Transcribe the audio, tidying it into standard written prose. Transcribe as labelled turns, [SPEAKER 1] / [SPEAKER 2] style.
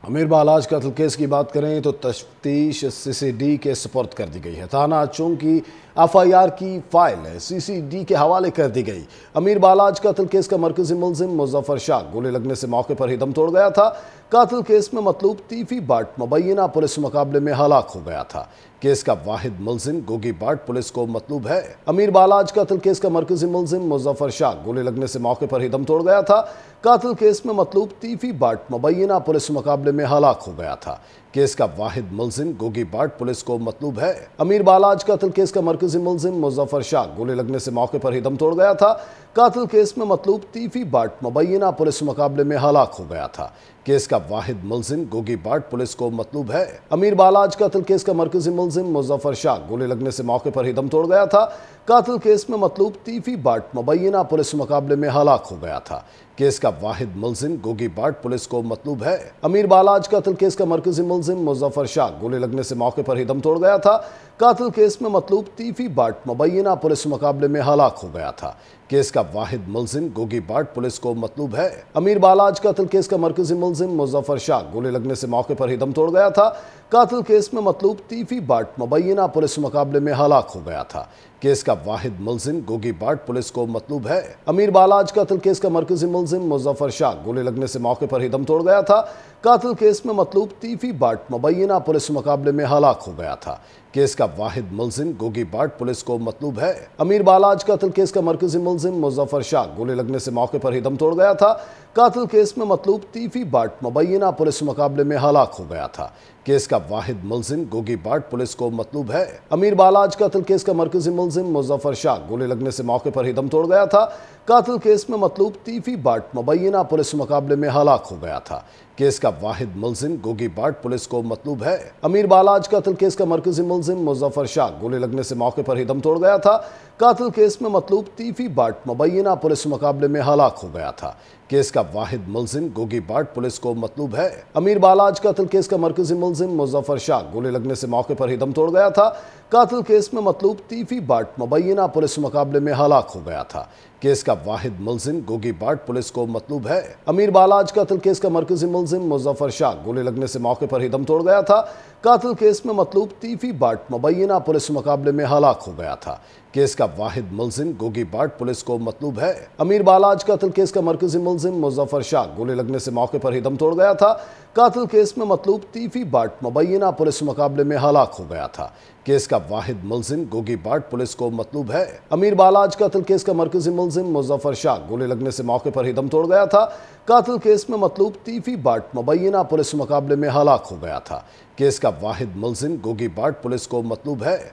[SPEAKER 1] امیر بالاج قتل کیس کی بات کریں تو تفتیش سی سی ڈی کے سپرد کر دی گئی ہے۔ تھانہ چونگ کی ایف آئی آر کی فائل سی سی ڈی کے حوالے کر دی گئی۔ امیر بالاج قتل کیس کا مرکزی ملزم مظفر شاہ گولے لگنے سے موقع پر ہی دم توڑ گیا تھا۔ قاتل کیس میں مطلوب تیفی بٹ مبینہ پولیس مقابلے میں ہلاک ہو گیا تھا۔ کیس کا واحد ملزم گوگی بٹ پولیس کو مطلوب ہے۔ امیر بالاج قتل کیس کا مرکزی ملزم مظفر شاہ گولے لگنے سے موقع پر ہی دم توڑ گیا تھا۔ قاتل کیس میں مطلوب تیفی بٹ مبینہ پولیس مقابلے میں ہلاک ہو گیا تھا۔ کیس کا واحد ملزم گوگی بٹ پولیس کو مطلوب ہے۔ امیر بالاج قتل کیس کا مرکزی ملزم مظفر شاہ گولے لگنے سے موقع پر ہی دم توڑ گیا تھا۔ قاتل کیس میں مطلوب تیفی بٹ مبینہ پولیس مقابلے میں ہلاک ہو گیا تھا۔ کیس کا واحد ملزم گوگی بٹ پولیس کو مطلوب ہے۔ امیر بالاج قتل کیس کا مرکزی ملزم مظفر شاہ گولے لگنے سے موقع پر ہی دم توڑ گیا تھا۔ قاتل کیس میں مطلوب تیفی بٹ مبینہ پولیس مقابلے میں ہلاک ہو گیا تھا۔ کیس کا واحد ملزم گوگی بٹ پولیس کو مطلوب ہے۔ امیر بالاج قتل کیس کا مرکزی ملزم مظفر شاہ گولے لگنے سے موقع پر ہی دم توڑ گیا تھا۔ قاتل کیس میں مطلوب تیفی بٹ مبینہ پولیس مقابلے میں ہلاک ہو گیا تھا۔ کیس کا واحد ملزم گوگی بٹ پولیس کو مطلوب ہے۔ امیر بالاج قتل کیس کا مرکزی ملزم مظفر شاہ گولے لگنے سے موقع پر ہی دم توڑ گیا تھا۔ قاتل کیس میں مطلوب تیفی بٹ مبینہ پولیس مقابلے میں ہلاک ہو گیا تھا۔ کیس کا واحد ملزم گوگی بٹ پولیس کو مطلوب ہے۔ امیر بالاج قتل کیس کا مرکزی ملزم مظفر شاہ گولے لگنے سے موقع پر ہی دم توڑ گیا تھا۔ قاتل کیس میں مطلوب تیفی بٹ مبینہ پولیس مقابلے میں ہلاک ہو گیا تھا۔ کیس کا واحد ملزم گوگی بٹ پولیس کو مطلوب ہے۔ امیر بالاج قتل کیس کا مرکزی ملزم مظفر شاہ گولے لگنے سے موقع پر ہی دم توڑ گیا تھا۔ قاتل کیس میں مطلوب تیفی بٹ مبینہ پولیس مقابلے میں ہلاک ہو گیا تھا۔ کیس کا واحد ملزم گوگی بٹ پولیس کو مطلوب ہے۔ امیر بالاج قتل کیس کا مرکزی ملزم مظفر شاہ گولے لگنے سے موقع پر ہی دم توڑ گیا تھا۔ قاتل کیس میں مطلوب تیفی بٹ مبینہ پولیس مقابلے میں ہلاک ہو گیا تھا۔ کیس کا واحد ملزم گوگی بٹ پولیس کو مطلوب ہے۔ امیر بالاج قتل کیس کا مرکزی ملزم مظفر شاہ گولے لگنے سے موقع پر ہی دم توڑ گیا تھا۔ قاتل کیس میں مطلوب تیفی بٹ مبینہ پولیس مقابلے میں ہلاک ہو گیا تھا۔ کیس کا واحد ملزم گوگی بٹ پولیس کو مطلوب ہے۔ امیر بالاج قتل کیس کا مرکزی ملزم مظفر شاہ گولے لگنے سے موقع پر ہی دم توڑ گیا تھا۔ قاتل کیس میں مطلوب تیفی بٹ مبینہ پولیس مقابلے میں ہلاک ہو گیا تھا۔ کیس کا واحد ملزم گوگی بٹ پولیس کو مطلوب ہے۔ امیر بالاج قتل کیس کا مرکزی ملزم مظفر شاہ گولے لگنے سے موقع پر ہی دم توڑ گیا تھا۔ قاتل کیس میں مطلوب تیفی بٹ مبینہ پولیس مقابلے میں ہلاک ہو گیا تھا۔ کیس کا واحد ملزم گوگی بٹ پولیس کو مطلوب ہے۔ امیر بالاج قتل کیس کا مرکزی ملزم مظفر شاہ گولے لگنے سے موقع پر ہی دم توڑ گیا تھا۔ قاتل کیس میں مطلوب تیفی بٹ مبینہ پولیس مقابلے میں ہلاک ہو گیا تھا۔ کیس کا واحد ملزم گوگی بٹ پولیس کو مطلوب ہے۔ امیر بالاج قتل کیس کا مرکزی ملزم مظفر شاہ گولے لگنے سے موقع پر ہی دم توڑ گیا تھا۔ قاتل کیس میں مطلوب تیفی بٹ مبینہ پولیس مقابلے میں ہلاک ہو گیا تھا۔ کیس کا واحد ملزم گوگی بٹ پولیس کو مطلوب ہے۔